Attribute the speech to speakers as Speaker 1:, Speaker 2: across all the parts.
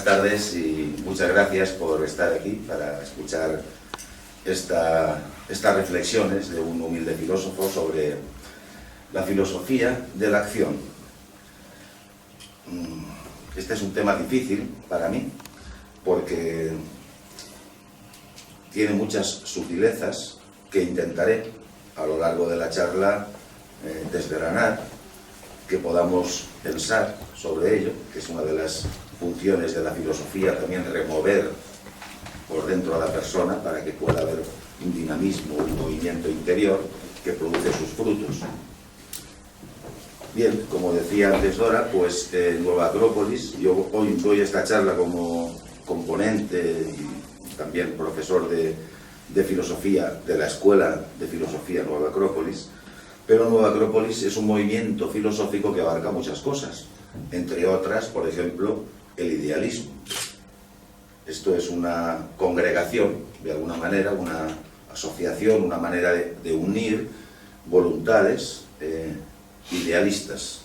Speaker 1: tardes y muchas gracias por estar aquí para escuchar estas reflexiones de un humilde filósofo sobre la filosofía de la acción. Este es un tema difícil para mí porque tiene muchas sutilezas que intentaré a lo largo de la charla desgranar, que podamos pensar sobre ello, que es una de las funciones de la filosofía, también remover por dentro a la persona para que pueda haber un dinamismo, un movimiento interior que produce sus frutos. Bien, como decía antes Dora, pues Nueva Acrópolis, yo hoy doy esta charla como componente y también profesor de filosofía de la Escuela de Filosofía Nueva Acrópolis, pero Nueva Acrópolis es un movimiento filosófico que abarca muchas cosas, entre otras, por ejemplo, el idealismo. Esto es una congregación, de alguna manera, una asociación, una manera de unir voluntades idealistas.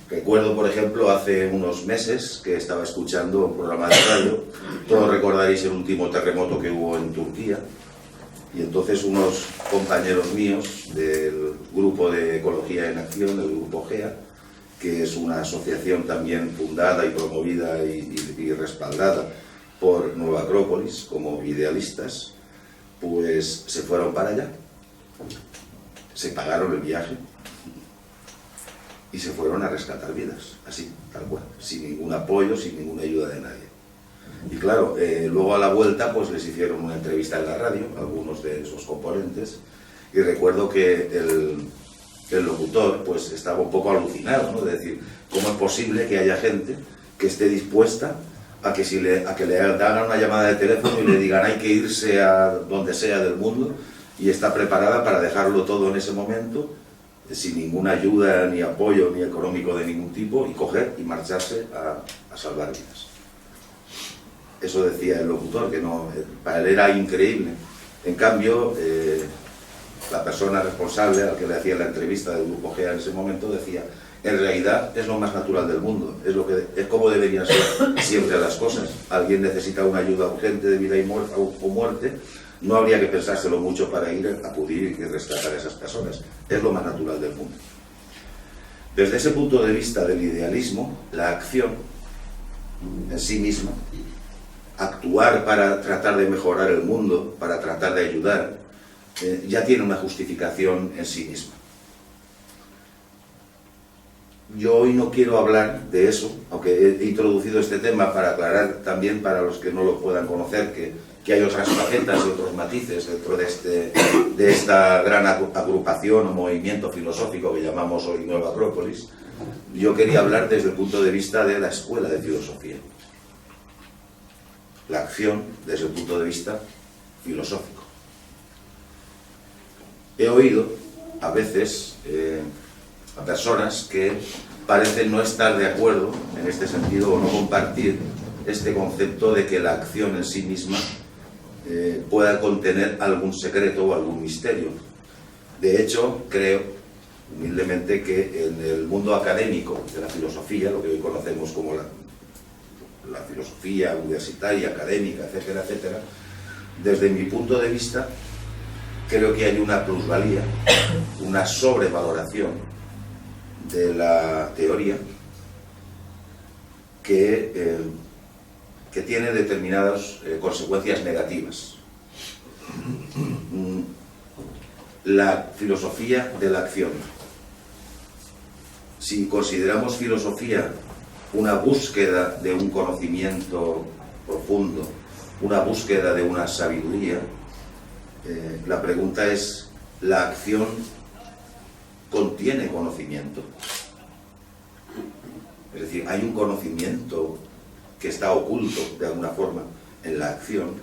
Speaker 1: Recuerdo, por ejemplo, hace unos meses que estaba escuchando un programa de radio, todos recordaréis el último terremoto que hubo en Turquía, y entonces unos compañeros míos del Grupo de Ecología en Acción, del Grupo GEA, que es una asociación también fundada y promovida y respaldada por Nueva Acrópolis como idealistas, pues se fueron para allá, se pagaron el viaje y se fueron a rescatar vidas, así, tal cual, sin ningún apoyo, sin ninguna ayuda de nadie. Y claro, luego a la vuelta pues les hicieron una entrevista en la radio, algunos de esos componentes, y recuerdo que el locutor pues estaba un poco alucinado, ¿no? De decir, ¿cómo es posible que haya gente que esté dispuesta a que le hagan una llamada de teléfono y le digan hay que irse a donde sea del mundo, y está preparada para dejarlo todo en ese momento, sin ninguna ayuda ni apoyo ni económico de ningún tipo, y coger y marcharse a salvar vidas? Eso decía el locutor, que no, para él era increíble. En cambio, la persona responsable al que le hacía la entrevista del Grupo GEA en ese momento decía, en realidad es lo más natural del mundo, es como deberían ser siempre las cosas. Alguien necesita una ayuda urgente de vida o muerte, no habría que pensárselo mucho para ir a acudir y rescatar a esas personas. Es lo más natural del mundo. Desde ese punto de vista del idealismo, la acción en sí misma, actuar para tratar de mejorar el mundo, para tratar de ayudar, ya tiene una justificación en sí misma. Yo hoy no quiero hablar de eso, aunque he introducido este tema para aclarar también para los que no lo puedan conocer que hay otras facetas y otros matices dentro de esta gran agrupación o movimiento filosófico que llamamos hoy Nueva Acrópolis. Yo quería hablar desde el punto de vista de la Escuela de Filosofía. La acción desde el punto de vista filosófico. He oído a veces a personas que parecen no estar de acuerdo en este sentido o no compartir este concepto de que la acción en sí misma pueda contener algún secreto o algún misterio. De hecho, creo humildemente que en el mundo académico de la filosofía, lo que hoy conocemos como la filosofía universitaria, académica, etcétera, etcétera, desde mi punto de vista, creo que hay una plusvalía, una sobrevaloración de la teoría que tiene determinadas consecuencias negativas. La filosofía de la acción. Si consideramos filosofía una búsqueda de un conocimiento profundo, una búsqueda de una sabiduría, la pregunta es, ¿la acción contiene conocimiento? Es decir, ¿hay un conocimiento que está oculto de alguna forma en la acción?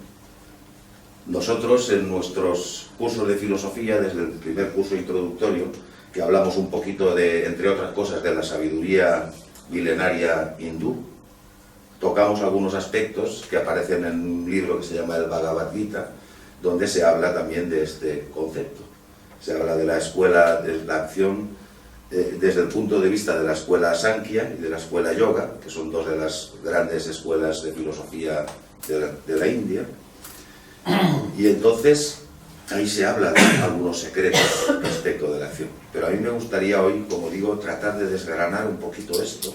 Speaker 1: Nosotros en nuestros cursos de filosofía, desde el primer curso introductorio, que hablamos un poquito de, entre otras cosas, de la sabiduría milenaria hindú, tocamos algunos aspectos que aparecen en un libro que se llama el Bhagavad Gita, donde se habla también de este concepto. Se habla de la escuela de la acción desde el punto de vista de la escuela Sankhya y de la escuela Yoga, que son dos de las grandes escuelas de filosofía de la India. Y entonces ahí se habla de algunos secretos respecto de la acción. Pero a mí me gustaría hoy, como digo, tratar de desgranar un poquito esto,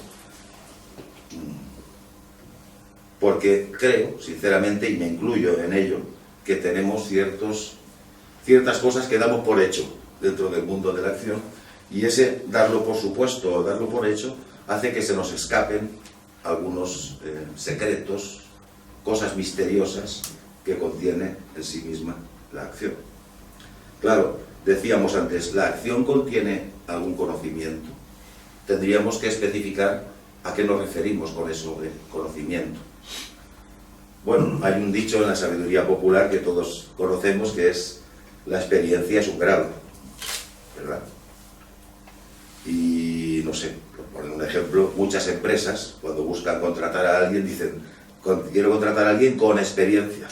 Speaker 1: porque creo, sinceramente, y me incluyo en ello, que tenemos ciertas cosas que damos por hecho dentro del mundo de la acción, y ese darlo por supuesto o darlo por hecho hace que se nos escapen algunos secretos, cosas misteriosas que contiene en sí misma la acción. Claro, decíamos antes, la acción contiene algún conocimiento. Tendríamos que especificar a qué nos referimos con eso de conocimiento. Bueno, hay un dicho en la sabiduría popular que todos conocemos, que es: la experiencia es un grado, ¿verdad? Y no sé, por poner un ejemplo, muchas empresas cuando buscan contratar a alguien dicen: quiero contratar a alguien con experiencia.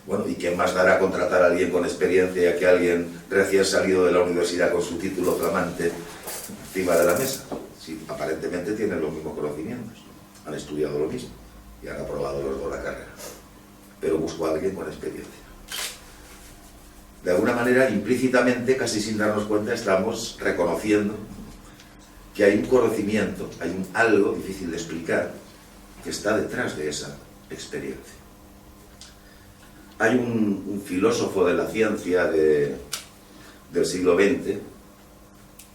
Speaker 1: Bueno, ¿y quién más dará a contratar a alguien con experiencia que alguien recién salido de la universidad con su título flamante encima de la mesa? Si aparentemente tienen los mismos conocimientos, han estudiado lo mismo y han aprobado los dos la carrera, pero busco a alguien con experiencia. De alguna manera, implícitamente, casi sin darnos cuenta, estamos reconociendo que hay un conocimiento, hay un algo difícil de explicar que está detrás de esa experiencia. Hay un filósofo de la ciencia del siglo XX,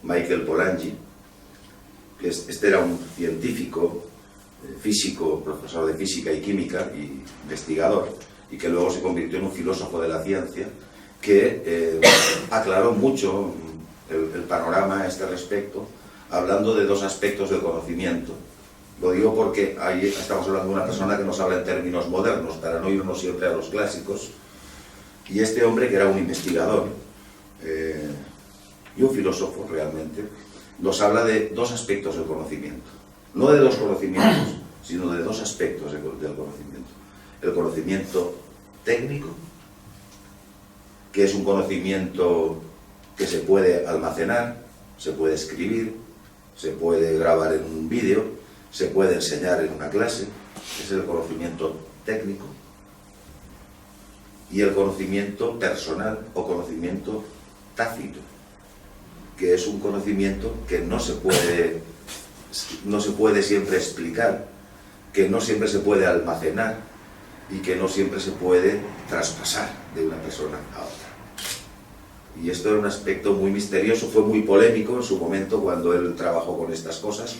Speaker 1: Michael Polanyi, que este era un científico, físico, profesor de física y química y investigador, y que luego se convirtió en un filósofo de la ciencia, que aclaró mucho el panorama a este respecto, hablando de dos aspectos del conocimiento. Lo digo porque ahí estamos hablando de una persona que nos habla en términos modernos, para no irnos siempre a los clásicos, y este hombre, que era un investigador y un filósofo realmente, nos habla de dos aspectos del conocimiento. No de dos conocimientos, sino de dos aspectos del conocimiento. El conocimiento técnico, que es un conocimiento que se puede almacenar, se puede escribir, se puede grabar en un vídeo, se puede enseñar en una clase. Es el conocimiento técnico. Y el conocimiento personal o conocimiento tácito, que es un conocimiento que no se puede siempre explicar, que no siempre se puede almacenar y que no siempre se puede traspasar de una persona a otra. Y esto era un aspecto muy misterioso, fue muy polémico en su momento cuando él trabajó con estas cosas.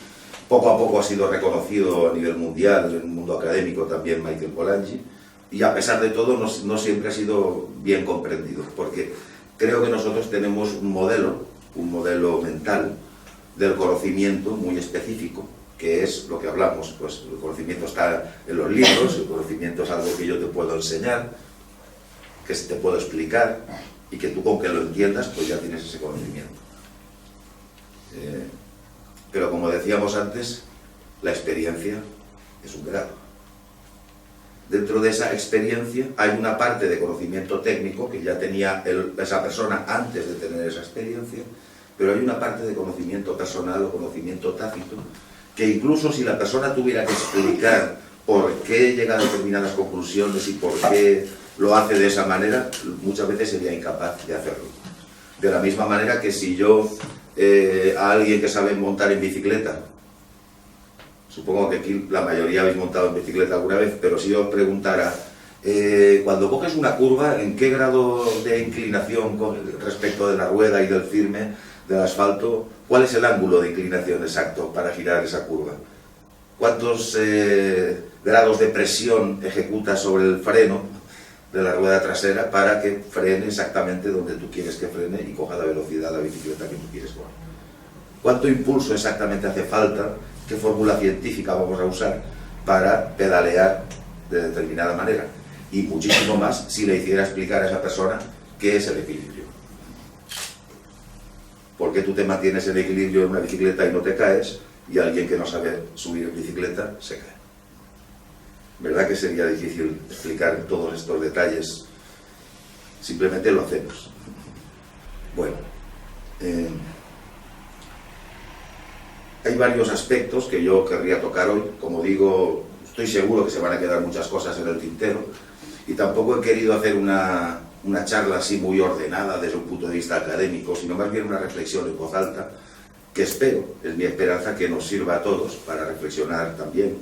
Speaker 1: Poco a poco ha sido reconocido a nivel mundial, en el mundo académico también, Michael Polanyi, y a pesar de todo no siempre ha sido bien comprendido, porque creo que nosotros tenemos un modelo mental del conocimiento muy específico, que es lo que hablamos. Pues el conocimiento está en los libros, el conocimiento es algo que yo te puedo enseñar, que te puedo explicar, y que tú con que lo entiendas, pues ya tienes ese conocimiento. Pero como decíamos antes, la experiencia es un grado. Dentro de esa experiencia hay una parte de conocimiento técnico que ya tenía esa persona antes de tener esa experiencia, pero hay una parte de conocimiento personal o conocimiento tácito que incluso si la persona tuviera que explicar por qué llega a determinadas conclusiones y por qué lo hace de esa manera, muchas veces sería incapaz de hacerlo. De la misma manera que si yo a alguien que sabe montar en bicicleta, supongo que aquí la mayoría habéis montado en bicicleta alguna vez, pero si yo os preguntara, cuando coges una curva, ¿en qué grado de inclinación respecto de la rueda y del firme del asfalto, cuál es el ángulo de inclinación exacto para girar esa curva? ¿Cuántos grados de presión ejecutas sobre el freno de la rueda trasera para que frene exactamente donde tú quieres que frene y coja la velocidad de la bicicleta que tú quieres coger? ¿Cuánto impulso exactamente hace falta? ¿Qué fórmula científica vamos a usar para pedalear de determinada manera? Y muchísimo más si le hiciera explicar a esa persona qué es el equilibrio. ¿Por qué tú te mantienes en equilibrio en una bicicleta y no te caes, y alguien que no sabe subir en bicicleta se cae? ¿Verdad que sería difícil explicar todos estos detalles? Simplemente lo hacemos. Bueno, Hay varios aspectos que yo querría tocar hoy. Como digo, estoy seguro que se van a quedar muchas cosas en el tintero y tampoco he querido hacer una charla así muy ordenada desde un punto de vista académico, sino más bien una reflexión en voz alta que espero, es mi esperanza, que nos sirva a todos para reflexionar también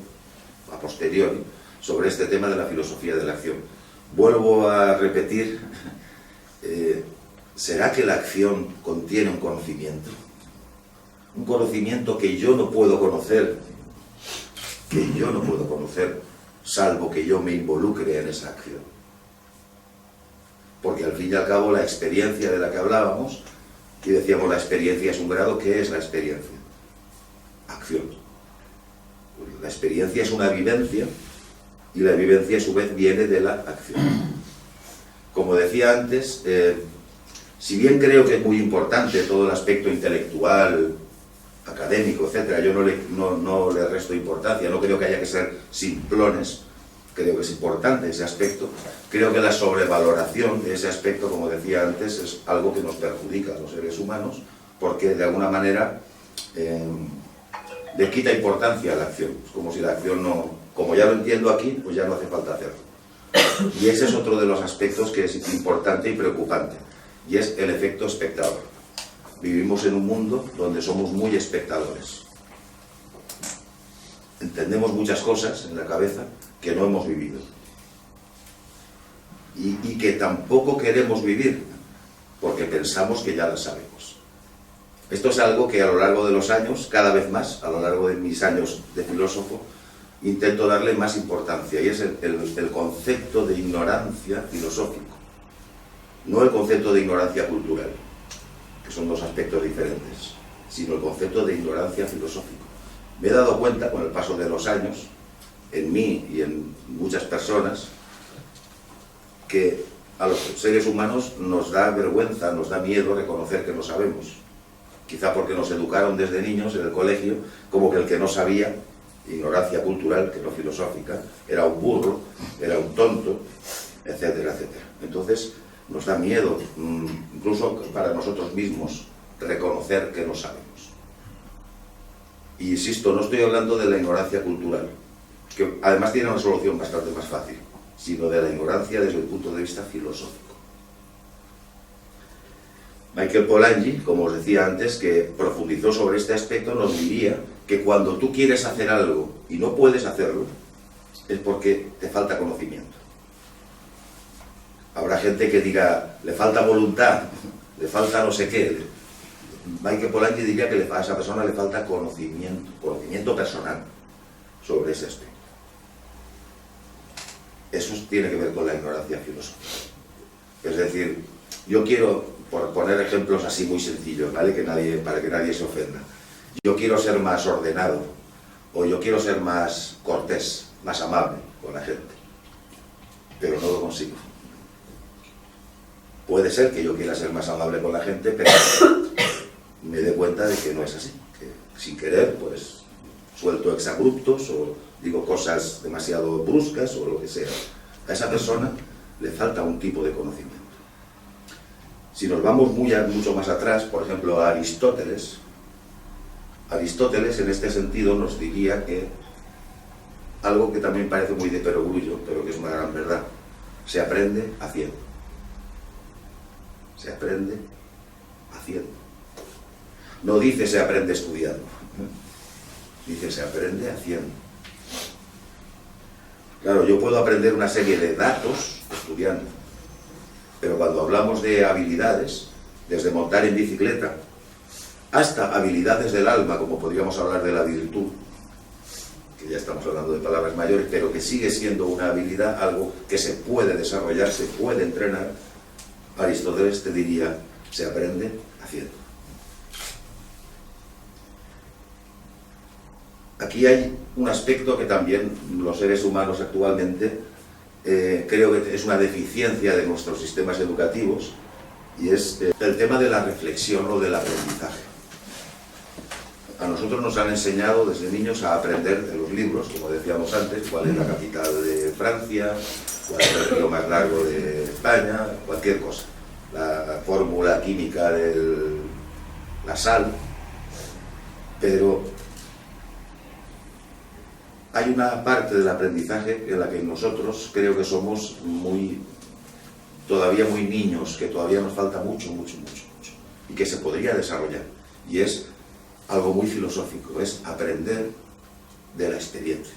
Speaker 1: a posteriori sobre este tema de la filosofía de la acción. Vuelvo a repetir, ¿será que la acción contiene un conocimiento? Un conocimiento que yo no puedo conocer, salvo que yo me involucre en esa acción. Porque al fin y al cabo la experiencia de la que hablábamos, y decíamos la experiencia es un grado, ¿qué es la experiencia? Acción. La experiencia es una vivencia, y la vivencia a su vez viene de la acción. Como decía antes, si bien creo que es muy importante todo el aspecto intelectual, académico, etcétera, yo no le resto importancia, no creo que haya que ser simplones, creo que es importante ese aspecto. Creo que la sobrevaloración de ese aspecto, como decía antes, es algo que nos perjudica a los seres humanos, porque de alguna manera le quita importancia a la acción. Es como si la acción no, como ya lo entiendo aquí, pues ya no hace falta hacerlo. Y ese es otro de los aspectos que es importante y preocupante, y es el efecto espectador. Vivimos en un mundo donde somos muy espectadores. Entendemos muchas cosas en la cabeza que no hemos vivido. Y que tampoco queremos vivir, porque pensamos que ya las sabemos. Esto es algo que a lo largo de los años, cada vez más, a lo largo de mis años de filósofo, intento darle más importancia, y es el concepto de ignorancia filosófico, no el concepto de ignorancia cultural, que son dos aspectos diferentes, sino el concepto de ignorancia filosófico. Me he dado cuenta con el paso de los años, en mí y en muchas personas, que a los seres humanos nos da vergüenza, nos da miedo reconocer que no sabemos. Quizá porque nos educaron desde niños en el colegio como que el que no sabía, ignorancia cultural, que no filosófica, era un burro, era un tonto, etcétera, etcétera. Entonces nos da miedo, incluso para nosotros mismos, reconocer que no sabemos. Y insisto, no estoy hablando de la ignorancia cultural, que además tiene una solución bastante más fácil, sino de la ignorancia desde el punto de vista filosófico. Michael Polanyi, como os decía antes, que profundizó sobre este aspecto, nos diría que cuando tú quieres hacer algo y no puedes hacerlo, es porque te falta conocimiento. Habrá gente que diga, le falta voluntad, le falta no sé qué. Michael Polanyi diría que a esa persona le falta conocimiento personal sobre ese aspecto. Eso tiene que ver con la ignorancia filosófica. Es decir, yo quiero, por poner ejemplos así muy sencillos, ¿vale? Para que nadie se ofenda. Yo quiero ser más ordenado, o yo quiero ser más cortés, más amable con la gente, pero no lo consigo. Puede ser que yo quiera ser más amable con la gente, pero me dé cuenta de que no es así, que sin querer, pues, suelto exabruptos o digo cosas demasiado bruscas o lo que sea. A esa persona le falta un tipo de conocimiento. Si nos vamos mucho más atrás, por ejemplo, a Aristóteles en este sentido nos diría que algo que también parece muy de perogrullo, pero que es una gran verdad: se aprende haciendo. Se aprende haciendo. No dice se aprende estudiando, dice se aprende haciendo. Claro, yo puedo aprender una serie de datos estudiando, pero cuando hablamos de habilidades, desde montar en bicicleta hasta habilidades del alma, como podríamos hablar de la virtud, que ya estamos hablando de palabras mayores, pero que sigue siendo una habilidad, algo que se puede desarrollar, se puede entrenar, Aristóteles te diría, se aprende haciendo. Aquí hay un aspecto que también los seres humanos actualmente creo que es una deficiencia de nuestros sistemas educativos, y es el tema de la reflexión o del aprendizaje. A nosotros nos han enseñado desde niños a aprender de los libros, como decíamos antes, cuál es la capital de Francia, cuál es el río más largo de España, cualquier cosa. La fórmula química del la sal, pero hay una parte del aprendizaje en la que nosotros creo que somos todavía muy niños, que todavía nos falta mucho, y que se podría desarrollar, y es algo muy filosófico, es aprender de la experiencia.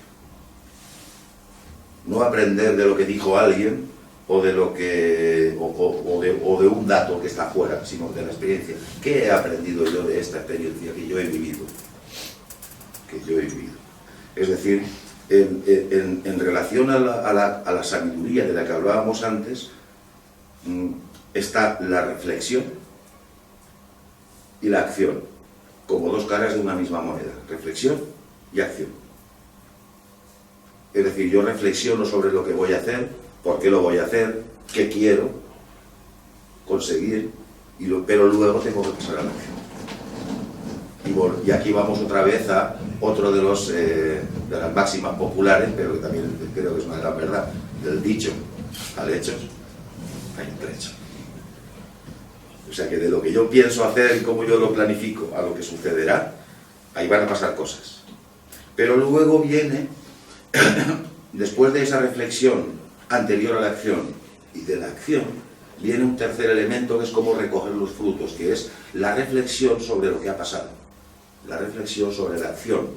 Speaker 1: No aprender de lo que dijo alguien o de un dato que está afuera, sino de la experiencia. ¿Qué he aprendido yo de esta experiencia que yo he vivido? Es decir, en relación a la sabiduría de la que hablábamos antes, está la reflexión y la acción, como dos caras de una misma moneda, reflexión y acción. Es decir, yo reflexiono sobre lo que voy a hacer, por qué lo voy a hacer, qué quiero conseguir, pero luego tengo que pasar a la acción. Y aquí vamos otra vez a otro de las máximas populares, pero que también creo que es una gran verdad, del dicho al hecho hay un trecho. O sea que de lo que yo pienso hacer y cómo yo lo planifico a lo que sucederá, ahí van a pasar cosas. Pero luego viene, después de esa reflexión anterior a la acción y de la acción, viene un tercer elemento que es cómo recoger los frutos, que es la reflexión sobre lo que ha pasado, la reflexión sobre la acción.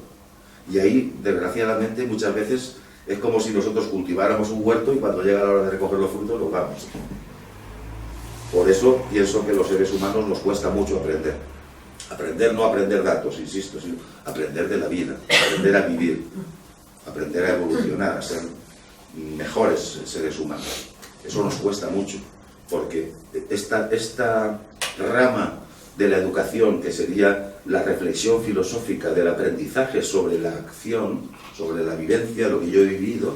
Speaker 1: Y ahí, desgraciadamente, muchas veces es como si nosotros cultiváramos un huerto y cuando llega la hora de recoger los frutos, los vamos. Por eso pienso que los seres humanos nos cuesta mucho aprender. Aprender, no aprender datos, insisto, sino aprender de la vida, aprender a vivir, aprender a evolucionar, a ser mejores seres humanos. Eso nos cuesta mucho, porque esta rama de la educación, que sería la reflexión filosófica del aprendizaje sobre la acción, sobre la vivencia, lo que yo he vivido,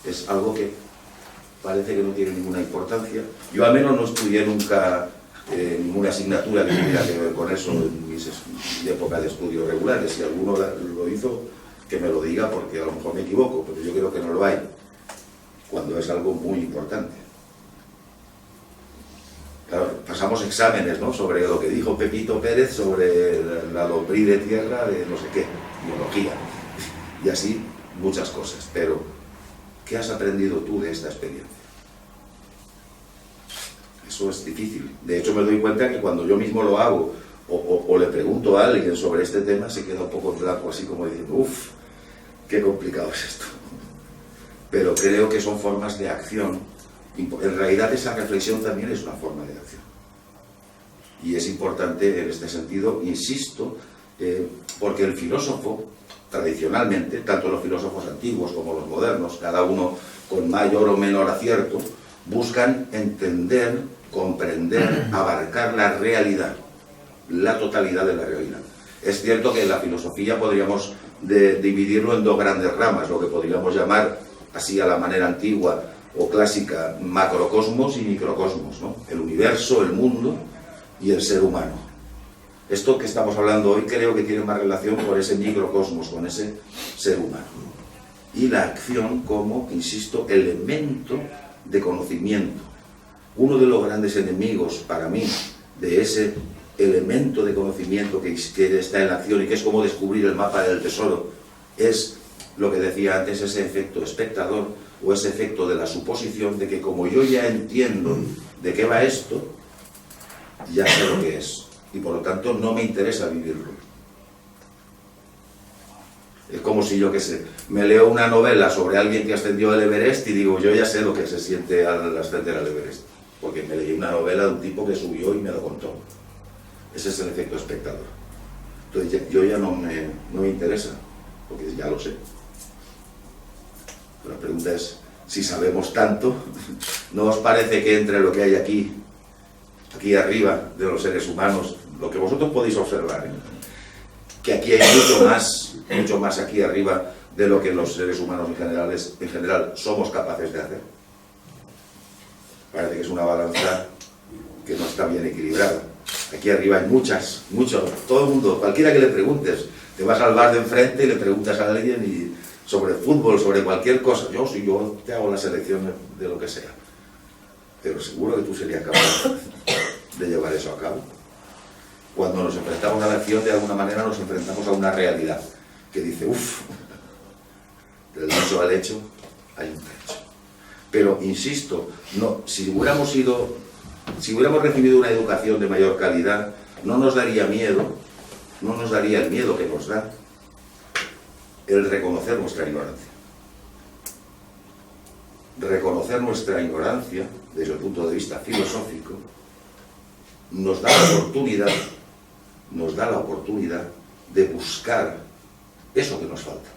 Speaker 1: es algo que parece que no tiene ninguna importancia. Yo al menos no estudié nunca ninguna asignatura que tuviera que ver con eso en mi época de estudios regulares. Si alguno lo hizo, que me lo diga, porque a lo mejor me equivoco, pero yo creo que no lo hay, cuando es algo muy importante. Claro, pasamos exámenes, ¿no?, sobre lo que dijo Pepito Pérez sobre la lombriz de tierra de no sé qué, biología, y así muchas cosas. Pero, ¿qué has aprendido tú de esta experiencia? Eso es difícil. De hecho, me doy cuenta que cuando yo mismo lo hago o le pregunto a alguien sobre este tema, se queda un poco en blanco, así como diciendo, uff, qué complicado es esto. Pero creo que son formas de acción. En realidad esa reflexión también es una forma de acción. Y es importante en este sentido, insisto, porque el filósofo, tradicionalmente, tanto los filósofos antiguos como los modernos, cada uno con mayor o menor acierto, buscan entender, comprender, abarcar la realidad, la totalidad de la realidad. Es cierto que en la filosofía podríamos dividirlo en dos grandes ramas, lo que podríamos llamar, así a la manera antigua o clásica, macrocosmos y microcosmos, ¿no? El universo, el mundo y el ser humano. Esto que estamos hablando hoy creo que tiene más relación con ese microcosmos, con ese ser humano. Y la acción como, insisto, elemento de conocimiento. Uno de los grandes enemigos para mí de ese elemento de conocimiento que está en la acción y que es como descubrir el mapa del tesoro, es lo que decía antes, ese efecto espectador o ese efecto de la suposición de que como yo ya entiendo de qué va esto, ya sé lo que es y por lo tanto no me interesa vivirlo. Es como si yo, qué sé, me leo una novela sobre alguien que ascendió al Everest y digo, yo ya sé lo que se siente al ascender al Everest, porque me leí una novela de un tipo que subió y me lo contó. Ese es el efecto espectador. Entonces yo ya no me interesa, porque ya lo sé. La pregunta es, si sabemos tanto, ¿no os parece que entre lo que hay aquí arriba de los seres humanos, lo que vosotros podéis observar, que aquí hay mucho más aquí arriba de lo que los seres humanos en general somos capaces de hacer? Parece que es una balanza que no está bien equilibrada. Aquí arriba hay todo el mundo, cualquiera que le preguntes, te vas al bar de enfrente y le preguntas a alguien y sobre fútbol, sobre cualquier cosa, yo te hago la selección de lo que sea, pero seguro que tú serías capaz de llevar eso a cabo. Cuando nos enfrentamos a la acción, de alguna manera nos enfrentamos a una realidad que dice, uff, del dicho al hecho hay un trecho. Pero, insisto, no, si hubiéramos recibido una educación de mayor calidad, no nos daría miedo, no nos daría el miedo que nos da el reconocer nuestra ignorancia. Reconocer nuestra ignorancia, desde el punto de vista filosófico, nos da la oportunidad de buscar eso que nos falta.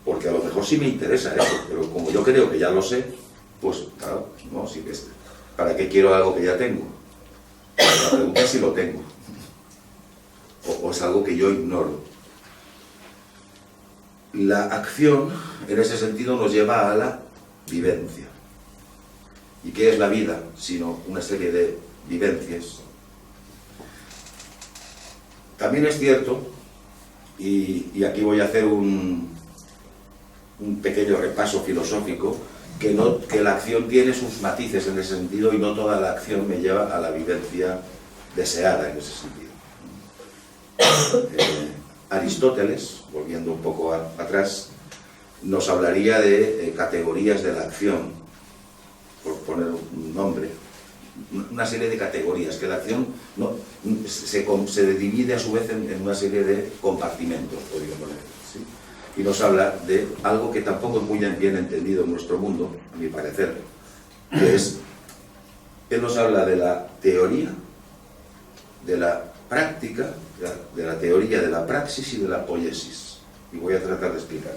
Speaker 1: Porque a lo mejor sí me interesa eso, pero como yo creo que ya lo sé, pues claro, no, sí que ¿para qué quiero algo que ya tengo? La pregunta es si lo tengo. O es algo que yo ignoro. La acción, en ese sentido, nos lleva a la vivencia. ¿Y qué es la vida? Sino una serie de vivencias. También es cierto, y aquí voy a hacer un pequeño repaso filosófico, que la acción tiene sus matices en ese sentido y no toda la acción me lleva a la vivencia deseada en ese sentido. Aristóteles, volviendo un poco atrás, nos hablaría de categorías de la acción, por poner un nombre, una serie de categorías, que la acción se divide a su vez en una serie de compartimentos, podríamos decir, ¿sí? Y nos habla de algo que tampoco es muy bien entendido en nuestro mundo, a mi parecer, que es, él nos habla de la teoría, de la práctica, de la teoría de la praxis y de la poiesis. Y voy a tratar de explicar.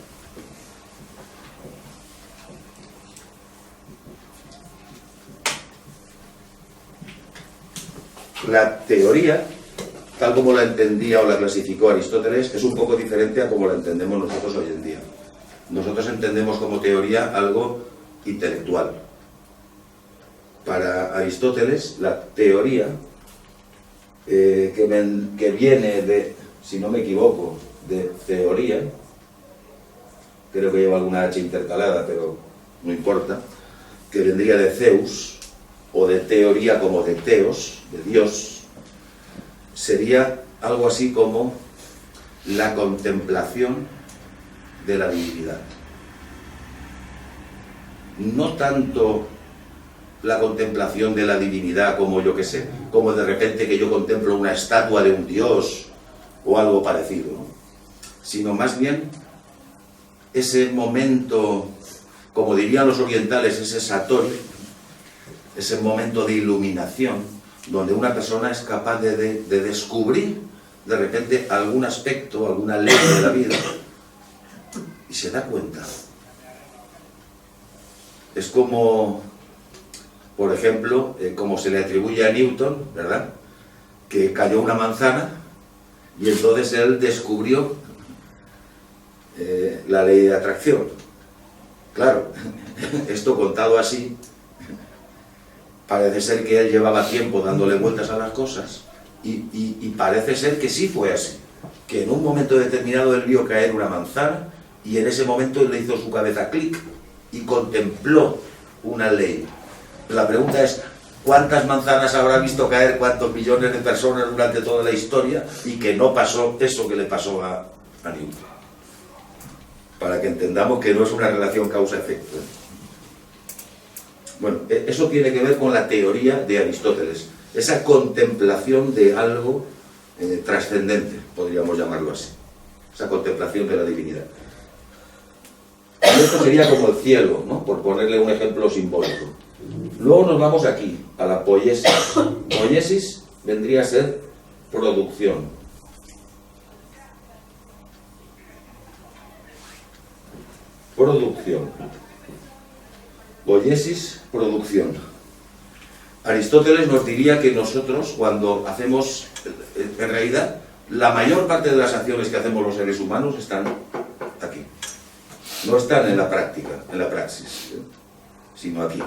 Speaker 1: La teoría, tal como la entendía o la clasificó Aristóteles, es un poco diferente a como la entendemos nosotros hoy en día. Nosotros entendemos como teoría algo intelectual. Para Aristóteles, la teoría, que viene de, si no me equivoco, de teoría, creo que lleva alguna H intercalada, pero no importa, que vendría de Zeus, o de teoría como de Teos, de Dios, sería algo así como la contemplación de la divinidad. No tanto la contemplación de la divinidad como yo que sé, como de repente que yo contemplo una estatua de un dios o algo parecido, ¿no? Sino más bien ese momento, como dirían los orientales, ese satori, ese momento de iluminación, donde una persona es capaz de descubrir de repente algún aspecto, alguna ley de la vida, y se da cuenta. Es como, por ejemplo, como se le atribuye a Newton, ¿verdad?, que cayó una manzana y entonces él descubrió la ley de atracción. Claro, esto contado así, parece ser que él llevaba tiempo dándole vueltas a las cosas y parece ser que sí fue así, que en un momento determinado él vio caer una manzana y en ese momento le hizo su cabeza clic y contempló una ley. La pregunta es, ¿cuántas manzanas habrá visto caer, cuántos millones de personas durante toda la historia y que no pasó eso que le pasó a Newton? Para que entendamos que no es una relación causa-efecto. Bueno, eso tiene que ver con la teoría de Aristóteles, esa contemplación de algo trascendente, podríamos llamarlo así, esa contemplación de la divinidad. Y esto sería como el cielo, ¿no?, por ponerle un ejemplo simbólico. Luego nos vamos aquí, a la poiesis. Poiesis vendría a ser producción. Producción. Poiesis, producción. Aristóteles nos diría que nosotros, cuando hacemos, en realidad, la mayor parte de las acciones que hacemos los seres humanos están aquí. No están en la práctica, en la praxis, sino aquí.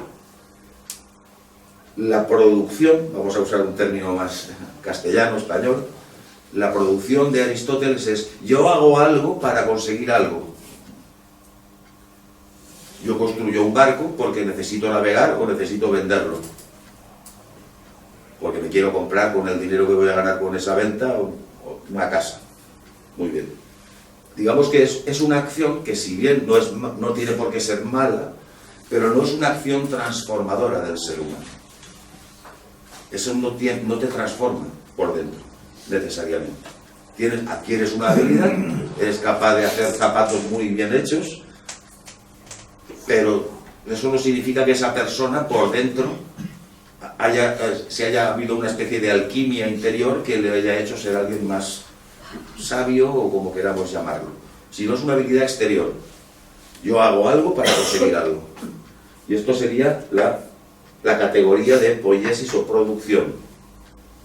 Speaker 1: La producción, vamos a usar un término más castellano, español, la producción de Aristóteles es: yo hago algo para conseguir algo. Yo construyo un barco porque necesito navegar o necesito venderlo. porque me quiero comprar con el dinero que voy a ganar con esa venta una casa. Muy bien. Digamos que es una acción que, si bien no tiene por qué ser mala, pero no es una acción transformadora del ser humano. Eso no te transforma por dentro, necesariamente. Adquieres una habilidad, eres capaz de hacer zapatos muy bien hechos, pero eso no significa que esa persona por dentro haya habido una especie de alquimia interior que le haya hecho ser alguien más sabio, o como queramos llamarlo. Si no, es una habilidad exterior. Yo hago algo para conseguir algo. Y esto sería la categoría de poiesis o producción,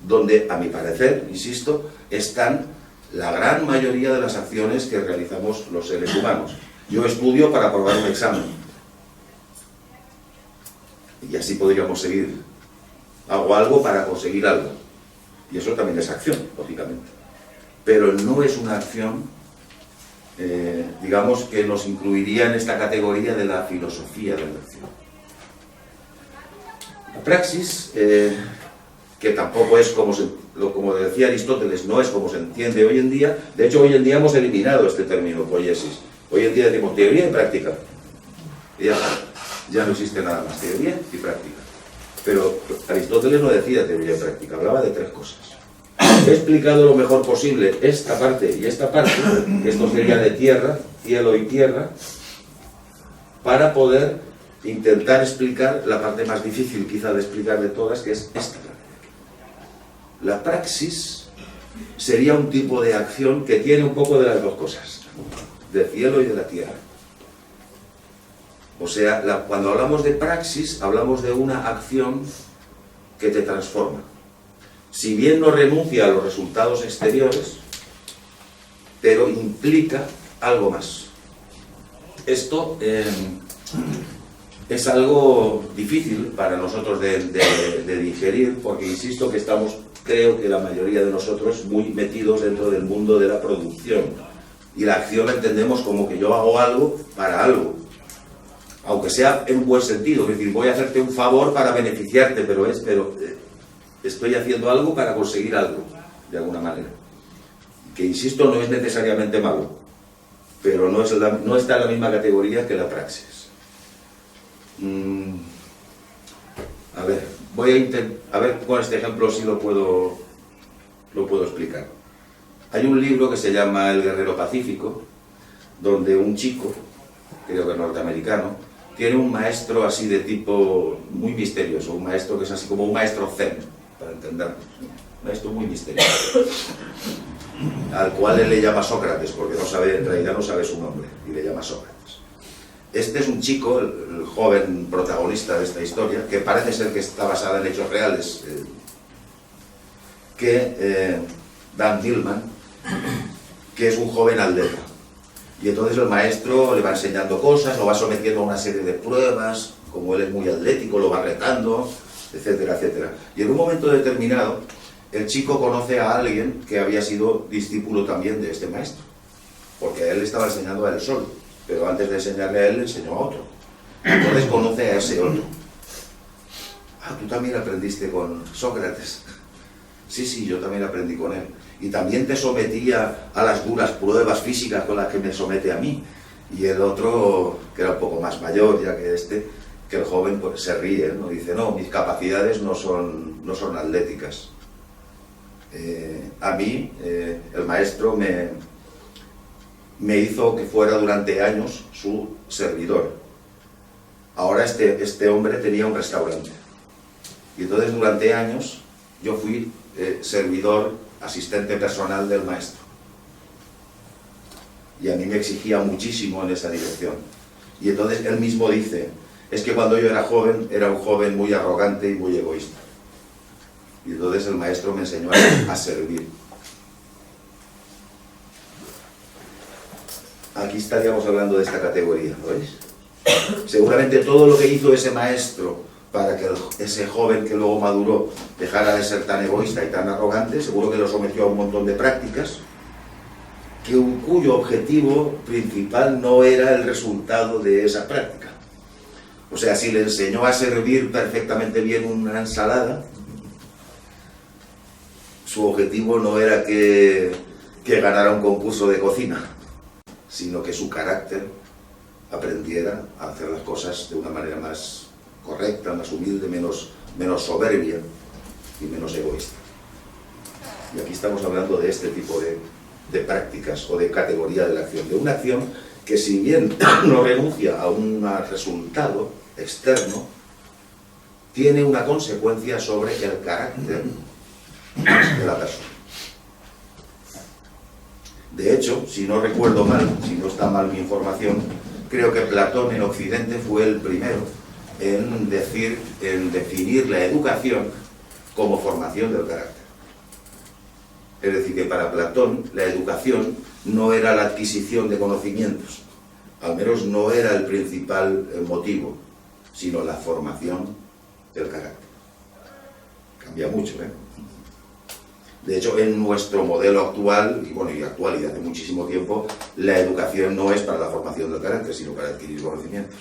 Speaker 1: donde, a mi parecer, insisto, están la gran mayoría de las acciones que realizamos los seres humanos. Yo estudio para aprobar un examen. Y así podríamos seguir. Hago algo para conseguir algo. Y eso también es acción, lógicamente. Pero no es una acción, digamos, que nos incluiría en esta categoría de la filosofía de la acción. La praxis, que tampoco es como decía Aristóteles, no es como se entiende hoy en día. De hecho, hoy en día hemos eliminado este término, poiesis. Hoy en día decimos teoría y práctica. Y ya no existe nada más, teoría y práctica. Pero Aristóteles no decía teoría y práctica, hablaba de tres cosas. He explicado lo mejor posible esta parte y esta parte, esto sería de tierra, cielo y tierra, para poder intentar explicar la parte más difícil quizá de explicar de todas, que es esta parte. La praxis sería un tipo de acción que tiene un poco de las dos cosas, del cielo y de la tierra. O sea, cuando hablamos de praxis, hablamos de una acción que te transforma. Si bien no renuncia a los resultados exteriores, pero implica algo más. Esto es algo difícil para nosotros de digerir, porque insisto que estamos, creo que la mayoría de nosotros, muy metidos dentro del mundo de la producción. Y la acción la entendemos como que yo hago algo para algo. Aunque sea en un buen sentido, es decir, voy a hacerte un favor para beneficiarte, pero estoy haciendo algo para conseguir algo, de alguna manera. Que, insisto, no es necesariamente malo, pero no está en la misma categoría que la praxis. A ver, a ver con este ejemplo si lo puedo explicar. Hay un libro que se llama El Guerrero Pacífico, donde un chico, creo que norteamericano, tiene un maestro así de tipo muy misterioso, un maestro que es así como un maestro zen, para entendernos, un maestro muy misterioso, al cual él le llama Sócrates, porque en realidad no sabe su nombre, y le llama Sócrates. Este es un chico, el joven protagonista de esta historia, que parece ser que está basada en hechos reales, Dan Dillman, que es un joven atleta. Y entonces el maestro le va enseñando cosas, lo va sometiendo a una serie de pruebas, como él es muy atlético, lo va retando, etcétera, etcétera. Y en un momento determinado, el chico conoce a alguien que había sido discípulo también de este maestro, porque a él le estaba enseñando a él solo, pero antes de enseñarle a él, le enseñó a otro. Entonces conoce a ese otro. Ah, tú también aprendiste con Sócrates. Sí, yo también aprendí con él. Y también te sometía a las duras pruebas físicas con las que me somete a mí. Y el otro, que era un poco más mayor ya que el joven, pues se ríe, ¿no? Dice, no, mis capacidades no son atléticas. A mí, el maestro me hizo que fuera durante años su servidor. Ahora este hombre tenía un restaurante. Y entonces durante años yo fui servidor, asistente personal del maestro. Y a mí me exigía muchísimo en esa dirección. Y entonces él mismo dice, es que cuando yo era un joven muy arrogante y muy egoísta. Y entonces el maestro me enseñó a servir. Aquí estaríamos hablando de esta categoría, ¿lo veis? Seguramente todo lo que hizo ese maestro para que ese joven que luego maduró dejara de ser tan egoísta y tan arrogante, seguro que lo sometió a un montón de prácticas, cuyo objetivo principal no era el resultado de esa práctica. O sea, si le enseñó a servir perfectamente bien una ensalada, su objetivo no era que ganara un concurso de cocina, sino que su carácter aprendiera a hacer las cosas de una manera más correcta, más humilde, menos soberbia y menos egoísta. Y aquí estamos hablando de este tipo de prácticas o de categoría de la acción, de una acción que, si bien no renuncia a un resultado externo, tiene una consecuencia sobre el carácter de la persona. De hecho, si no recuerdo mal, si no está mal mi información, creo que Platón en Occidente fue el primero en definir la educación como formación del carácter. Es decir, que para Platón la educación no era la adquisición de conocimientos, al menos no era el principal motivo, sino la formación del carácter. Cambia mucho, ¿eh? De hecho, en nuestro modelo actual, y actual y de hace muchísimo tiempo, la educación no es para la formación del carácter, sino para adquirir conocimientos.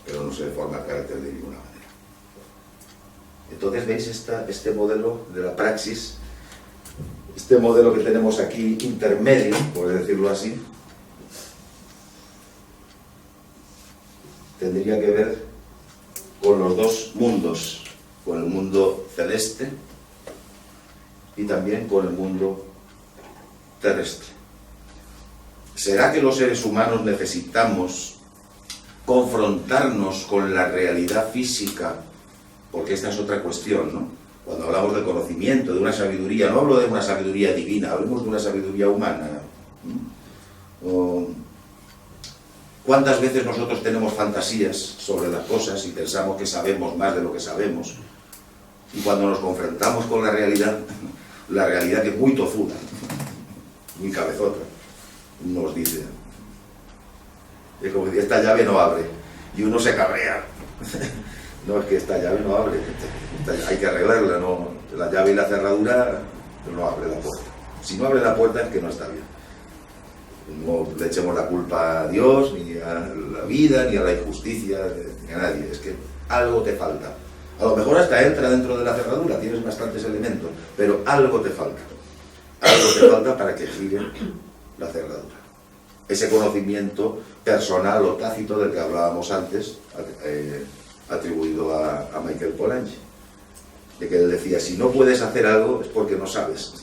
Speaker 1: Pero no se forma el carácter de ninguna manera. Entonces, ¿veis este modelo de la praxis? Este modelo que tenemos aquí, intermedio, por decirlo así, tendría que ver con los dos mundos, con el mundo celeste y también con el mundo terrestre. ¿Será que los seres humanos necesitamos confrontarnos con la realidad física? Porque esta es otra cuestión, ¿no? Cuando hablamos de conocimiento, de una sabiduría, no hablo de una sabiduría divina, hablemos de una sabiduría humana. ¿Cuántas veces nosotros tenemos fantasías sobre las cosas y pensamos que sabemos más de lo que sabemos? Y cuando nos confrontamos con la realidad que es muy tozuda, muy cabezota, nos dice, es como que esta llave no abre, y uno se cabrea. No, es que esta llave no abre, hay que arreglarla, no, la llave y la cerradura no abre la puerta. Si no abre la puerta es que no está bien. No le echemos la culpa a Dios, ni a la vida, ni a la injusticia, ni a nadie, es que algo te falta. A lo mejor hasta entra dentro de la cerradura, tienes bastantes elementos, pero algo te falta. Algo te falta para que gire la cerradura. Ese conocimiento personal o tácito del que hablábamos antes, atribuido a Michael Polanyi, de que él decía, si no puedes hacer algo es porque no sabes.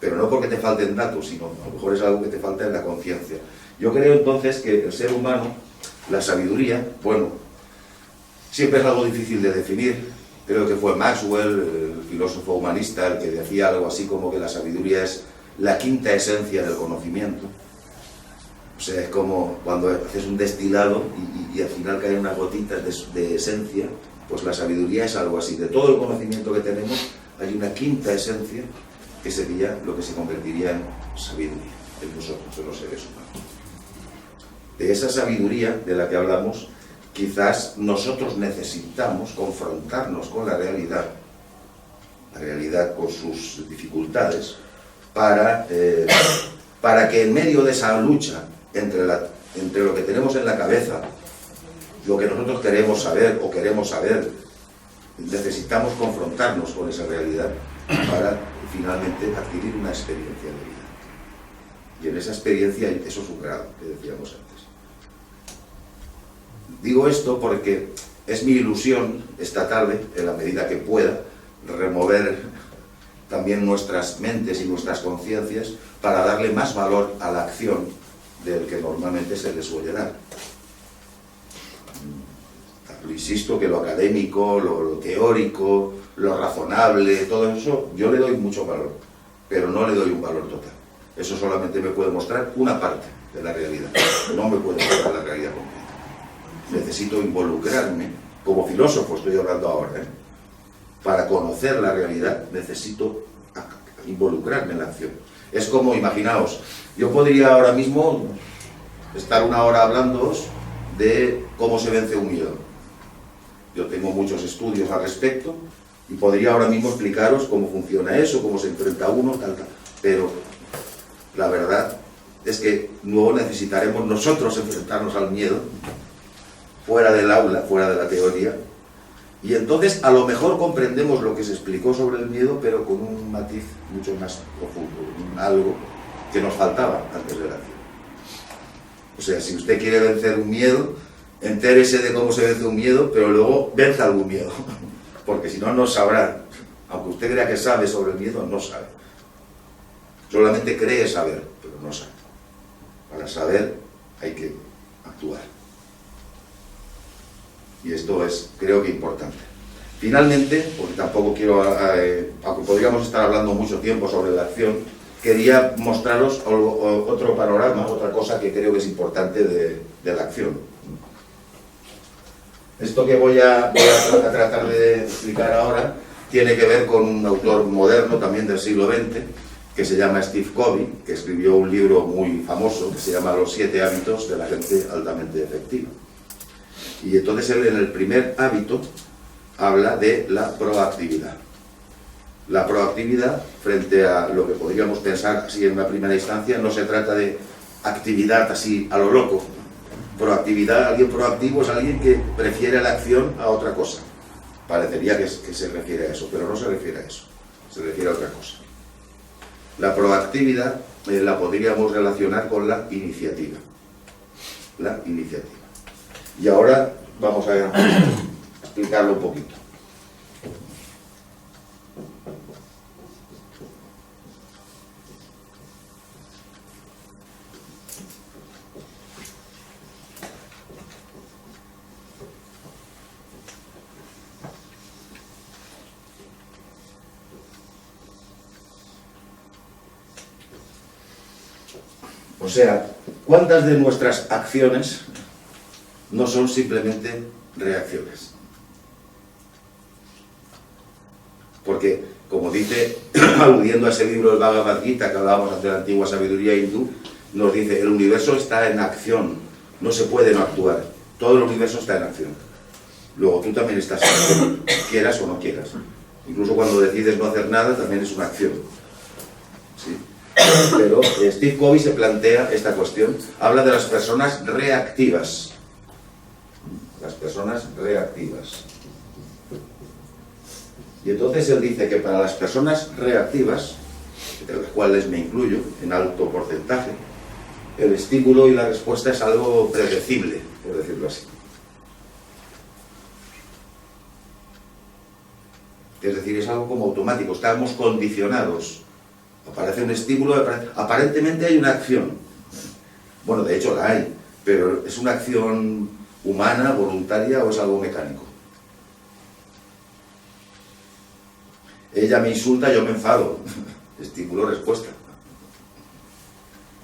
Speaker 1: Pero no porque te falten datos, sino a lo mejor es algo que te falta en la conciencia. Yo creo entonces que el ser humano, la sabiduría, siempre es algo difícil de definir. Creo que fue Maxwell, el filósofo humanista, el que decía algo así como que la sabiduría es la quinta esencia del conocimiento. O sea, es como cuando haces un destilado y al final caen unas gotitas de esencia, pues la sabiduría es algo así. De todo el conocimiento que tenemos, hay una quinta esencia que sería lo que se convertiría en sabiduría, en nosotros, en los seres humanos. De esa sabiduría de la que hablamos, quizás nosotros necesitamos confrontarnos con la realidad con sus dificultades, para que en medio de esa lucha entre lo que tenemos en la cabeza, lo que nosotros queremos saber o queremos saber, necesitamos confrontarnos con esa realidad para finalmente adquirir una experiencia de vida. Y en esa experiencia, eso es un grado que decíamos antes. Digo esto porque es mi ilusión esta tarde, en la medida que pueda, remover también nuestras mentes y nuestras conciencias para darle más valor a la acción del que normalmente se les suele dar. Insisto que lo académico, lo teórico, lo razonable, todo eso, yo le doy mucho valor, pero no le doy un valor total. Eso solamente me puede mostrar una parte de la realidad, no me puede mostrar la realidad completa. Necesito involucrarme, como filósofo estoy hablando ahora, para conocer la realidad necesito involucrarme en la acción. Es como, imaginaos, yo podría ahora mismo estar una hora hablándoos de cómo se vence un miedo. Yo tengo muchos estudios al respecto y podría ahora mismo explicaros cómo funciona eso, cómo se enfrenta uno, tal. Pero la verdad es que luego necesitaremos nosotros enfrentarnos al miedo, fuera del aula, fuera de la teoría, Y entonces a lo mejor comprendemos lo que se explicó sobre el miedo, pero con un matiz mucho más profundo, algo que nos faltaba antes de la acción. O sea, si usted quiere vencer un miedo, entérese de cómo se vence un miedo, pero luego venza algún miedo, porque si no, no sabrá. Aunque usted crea que sabe sobre el miedo, no sabe. Solamente cree saber, pero no sabe. Para saber hay que actuar. Y esto es, creo que, importante. Finalmente, porque tampoco quiero, aunque podríamos estar hablando mucho tiempo sobre la acción, quería mostraros otro panorama, otra cosa que creo que es importante de la acción. Esto que voy a tratar de explicar ahora tiene que ver con un autor moderno, también del siglo XX, que se llama Steve Covey, que escribió un libro muy famoso que se llama Los 7 hábitos de la gente altamente efectiva. Y entonces él, en el primer hábito, habla de la proactividad. La proactividad, frente a lo que podríamos pensar así en una primera instancia, no se trata de actividad así a lo loco. Proactividad, alguien proactivo es alguien que prefiere la acción a otra cosa. Parecería que se refiere a eso, pero no se refiere a eso. Se refiere a otra cosa. La proactividad la podríamos relacionar con la iniciativa. La iniciativa. Y ahora vamos a explicarlo un poquito. O sea, ¿cuántas de nuestras acciones no son simplemente reacciones? Porque, como dice, aludiendo a ese libro del Bhagavad Gita que hablábamos ante la antigua sabiduría hindú, nos dice, el universo está en acción, no se puede no actuar, todo el universo está en acción. Luego tú también estás en acción, quieras o no quieras. Incluso cuando decides no hacer nada, también es una acción. ¿Sí? Pero Steve Covey se plantea esta cuestión, habla de las personas reactivas. Las personas reactivas. Y entonces él dice que para las personas reactivas, entre las cuales me incluyo en alto porcentaje, el estímulo y la respuesta es algo predecible, por decirlo así. Es decir, es algo como automático, estamos condicionados. Aparece un estímulo, aparentemente hay una acción. Bueno, de hecho la hay, pero ¿es una acción humana, voluntaria o es algo mecánico? Ella me insulta, yo me enfado. Estímulo-respuesta.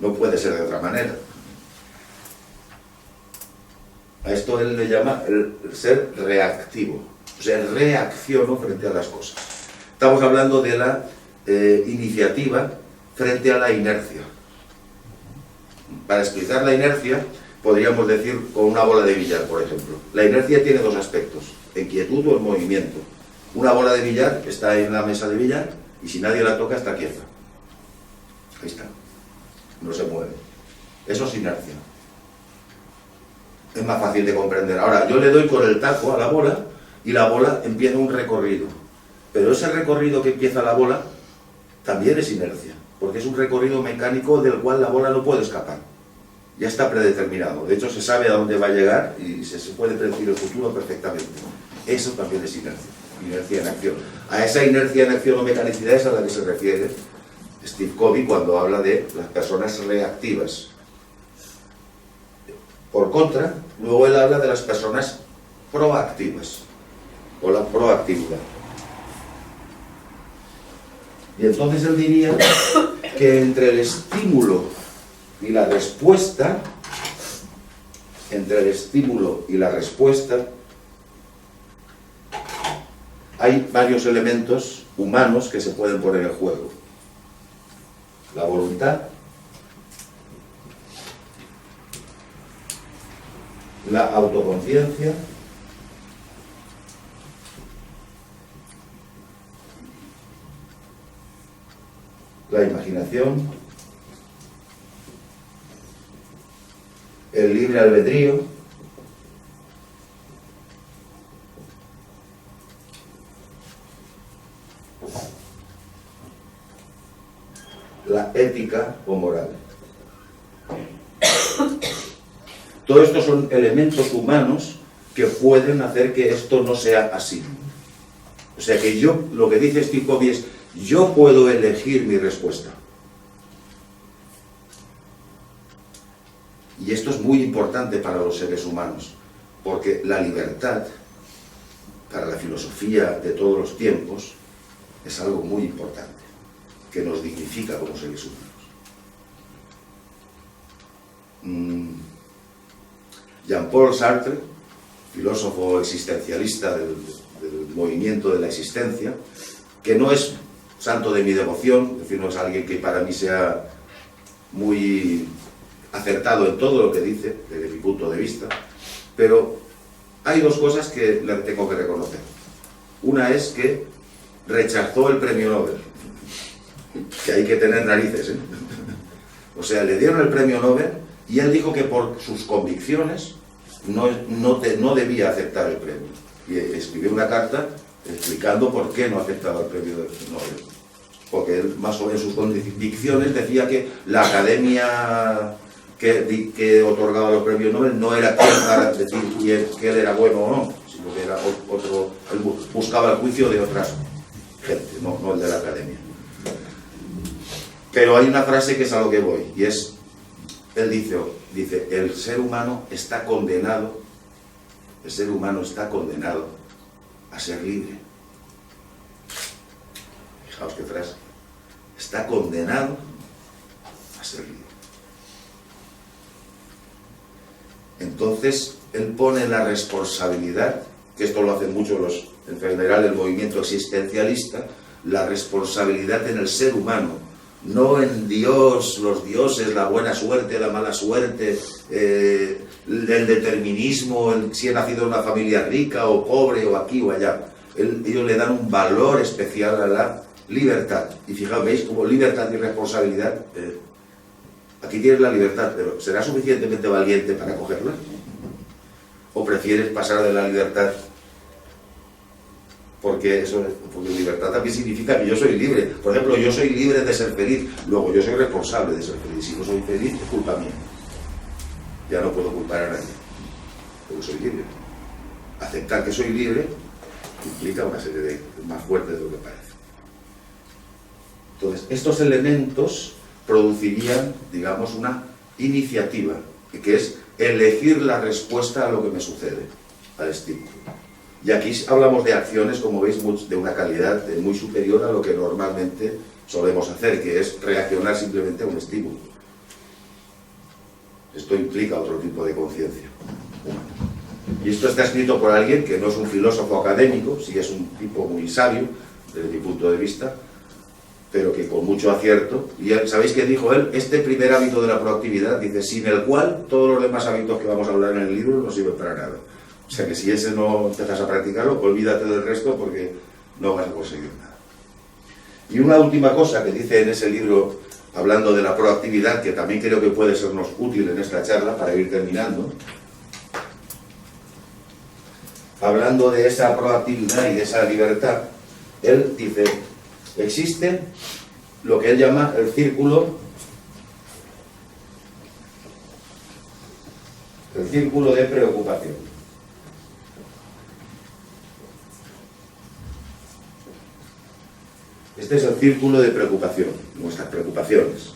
Speaker 1: No puede ser de otra manera. A esto él le llama el ser reactivo. O sea, reacciono frente a las cosas. Estamos hablando de la iniciativa frente a la inercia. Para explicar la inercia, podríamos decir con una bola de billar, por ejemplo. La inercia tiene dos aspectos, en quietud o en movimiento. Una bola de billar está en la mesa de billar y si nadie la toca está quieta. Ahí está. No se mueve. Eso es inercia. Es más fácil de comprender. Ahora, yo le doy con el taco a la bola y la bola empieza un recorrido. Pero ese recorrido que empieza la bola también es inercia, porque es un recorrido mecánico del cual la bola no puede escapar. Ya está predeterminado. De hecho, se sabe a dónde va a llegar y se puede predecir el futuro perfectamente. Eso también es inercia. Inercia en acción. A esa inercia en acción o mecanicidad es a la que se refiere Steve Covey cuando habla de las personas reactivas. Por contra, luego él habla de las personas proactivas, o la proactividad. Y entonces él diría que entre el estímulo y la respuesta, hay varios elementos humanos que se pueden poner en juego. La voluntad, la autoconciencia, la imaginación, el libre albedrío la ética o moral. Todo esto son elementos humanos que pueden hacer que esto no sea así. O sea que yo, lo que dice Steve Covey es, yo puedo elegir mi respuesta. Y esto es muy importante para los seres humanos, porque la libertad, para la filosofía de todos los tiempos, es algo muy importante, que nos dignifica como seres humanos. Jean-Paul Sartre, filósofo existencialista del movimiento de la existencia, que no es santo de mi devoción, es decir, no es alguien que para mí sea muy acertado en todo lo que dice, desde mi punto de vista, pero hay dos cosas que le tengo que reconocer. Una es que rechazó el premio Nobel, que hay que tener narices, ¿eh? O sea, le dieron el premio Nobel y él dijo que por sus convicciones no debía aceptar el premio. Y escribió una carta explicando por qué no aceptaba el premio Nobel. Porque él, más o menos en sus convicciones, decía que la academia que otorgaba los premios Nobel no era quien para decir que él era bueno o no, sino que era otro, él buscaba el juicio de otras gente, no el de la academia. Pero hay una frase que es a lo que voy, y es, él dice, el ser humano está condenado a ser libre. Fijaos qué frase. Está condenado a ser libre. Entonces, él pone la responsabilidad, que esto lo hacen mucho en general el movimiento existencialista, la responsabilidad en el ser humano, no en Dios, los dioses, la buena suerte, la mala suerte, el determinismo, si he nacido en una familia rica o pobre o aquí o allá. Ellos le dan un valor especial a la libertad. Y fijaos, ¿veis como libertad y responsabilidad? Aquí tienes la libertad, pero ¿serás suficientemente valiente para cogerla? ¿O prefieres pasar de la libertad? Porque libertad también significa que yo soy libre. Por ejemplo, yo soy libre de ser feliz. Luego, yo soy responsable de ser feliz. Si no soy feliz, es culpa mía. Ya no puedo culpar a nadie. Porque soy libre. Aceptar que soy libre implica una serie de más fuertes de lo que parece. Entonces, estos elementos producirían, digamos, una iniciativa, que es elegir la respuesta a lo que me sucede, al estímulo. Y aquí hablamos de acciones, como veis, de una calidad muy superior a lo que normalmente solemos hacer, que es reaccionar simplemente a un estímulo. Esto implica otro tipo de conciencia humana. Y esto está escrito por alguien que no es un filósofo académico, sí es un tipo muy sabio, desde mi punto de vista, pero que con mucho acierto. Y ¿sabéis qué dijo él? Este primer hábito de la proactividad, dice, sin el cual todos los demás hábitos que vamos a hablar en el libro no sirven para nada. O sea que si ese no empiezas a practicarlo, olvídate del resto porque no vas a conseguir nada. Y una última cosa que dice en ese libro, hablando de la proactividad, que también creo que puede sernos útil en esta charla para ir terminando. Hablando de esa proactividad y de esa libertad, él dice, existe lo que él llama el círculo de preocupación. Este es el círculo de preocupación, nuestras preocupaciones,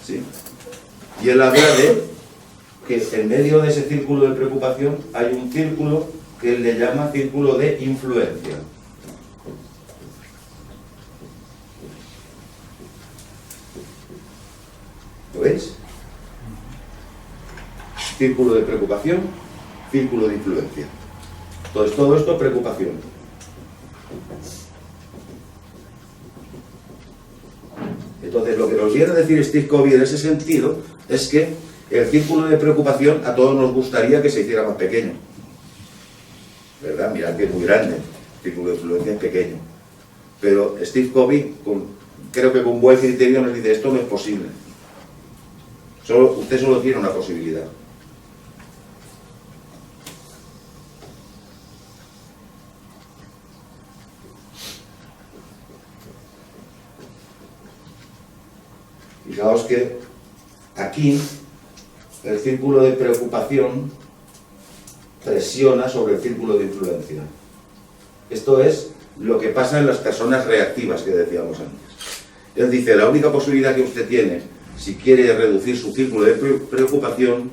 Speaker 1: ¿sí? Y él habla de que en medio de ese círculo de preocupación hay un círculo que él le llama círculo de influencia. ¿Lo veis? Círculo de preocupación, círculo de influencia. Entonces, todo esto es preocupación. Entonces, lo que nos viene a decir Steve Covey en ese sentido es que el círculo de preocupación a todos nos gustaría que se hiciera más pequeño. ¿Verdad? Mirad que es muy grande. El círculo de influencia es pequeño. Pero Steve Covey, creo que con buen criterio, nos dice, esto no es posible. Usted solo tiene una posibilidad. Fijaos que aquí el círculo de preocupación presiona sobre el círculo de influencia. Esto es lo que pasa en las personas reactivas que decíamos antes. Él dice, la única posibilidad que usted tiene, si quiere reducir su círculo de preocupación,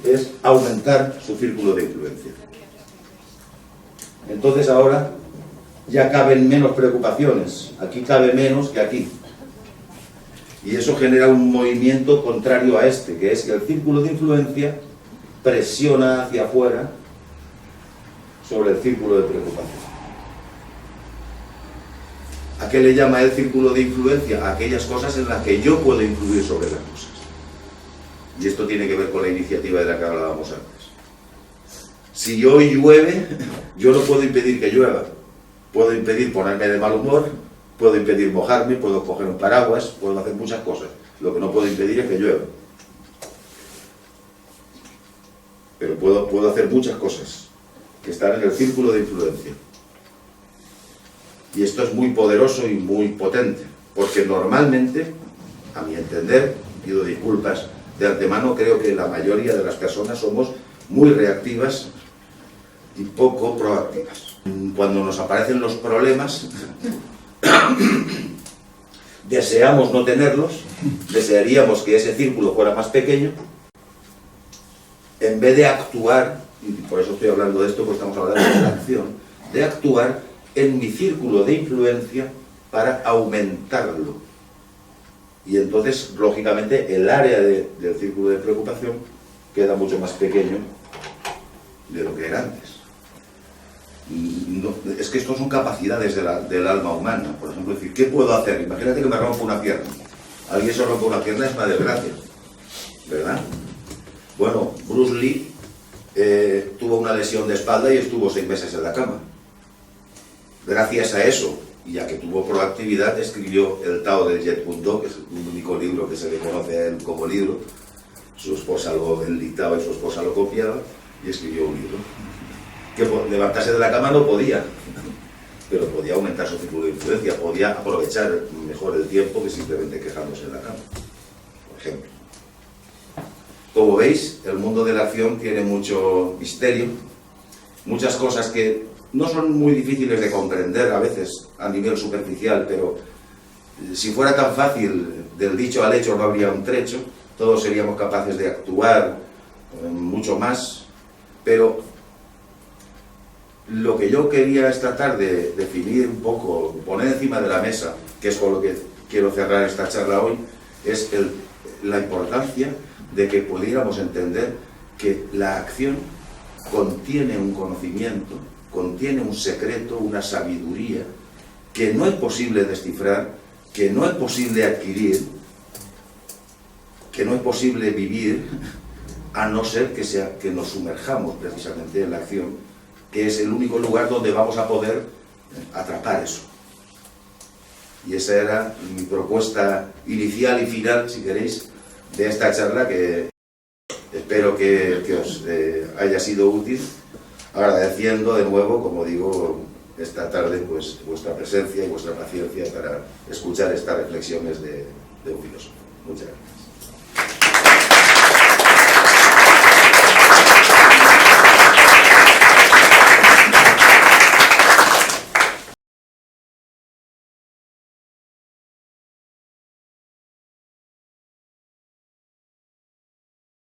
Speaker 1: es aumentar su círculo de influencia. Entonces ahora ya caben menos preocupaciones. Aquí cabe menos que aquí. Y eso genera un movimiento contrario a este, que es que el círculo de influencia presiona hacia afuera sobre el círculo de preocupación. ¿A qué le llama el círculo de influencia? A aquellas cosas en las que yo puedo influir sobre las cosas. Y esto tiene que ver con la iniciativa de la que hablábamos antes. Si hoy llueve, yo no puedo impedir que llueva. Puedo impedir ponerme de mal humor, puedo impedir mojarme, puedo coger un paraguas, puedo hacer muchas cosas. Lo que no puedo impedir es que llueva. Pero puedo hacer muchas cosas que están en el círculo de influencia. Y esto es muy poderoso y muy potente, porque normalmente, a mi entender, pido disculpas de antemano, creo que la mayoría de las personas somos muy reactivas y poco proactivas. Cuando nos aparecen los problemas, deseamos no tenerlos, desearíamos que ese círculo fuera más pequeño, en vez de actuar, y por eso estoy hablando de esto, porque estamos hablando de la acción, de actuar en mi círculo de influencia para aumentarlo. Y entonces, lógicamente, el área del círculo de preocupación queda mucho más pequeño de lo que era antes. No, es que esto son capacidades del alma humana. Por ejemplo, decir, ¿qué puedo hacer? Imagínate que me rompo una pierna. Alguien se rompe una pierna, es una desgracia, ¿verdad? Bueno, Bruce Lee tuvo una lesión de espalda y estuvo 6 meses en la cama. Gracias a eso, y a que tuvo proactividad, escribió el Tao del Jet Kune, que es el único libro que se le conoce a él como libro. Su esposa lo dictaba y su esposa lo copiaba, y escribió un libro. Que levantarse de la cama no podía, pero podía aumentar su círculo de influencia, podía aprovechar mejor el tiempo que simplemente quejándose en la cama, por ejemplo. Como veis, el mundo de la acción tiene mucho misterio, muchas cosas que no son muy difíciles de comprender a veces a nivel superficial, pero si fuera tan fácil, del dicho al hecho no habría un trecho, todos seríamos capaces de actuar mucho más, pero lo que yo quería es tratar de definir un poco, poner encima de la mesa, que es con lo que quiero cerrar esta charla hoy, es la importancia de que pudiéramos entender que la acción contiene un conocimiento, contiene un secreto, una sabiduría, que no es posible descifrar, que no es posible adquirir, que no es posible vivir, a no ser que nos sumerjamos precisamente en la acción, que es el único lugar donde vamos a poder atrapar eso. Y esa era mi propuesta inicial y final, si queréis, de esta charla, que espero que os haya sido útil, agradeciendo de nuevo, como digo, esta tarde, pues vuestra presencia y vuestra paciencia para escuchar estas reflexiones de un filósofo. Muchas gracias.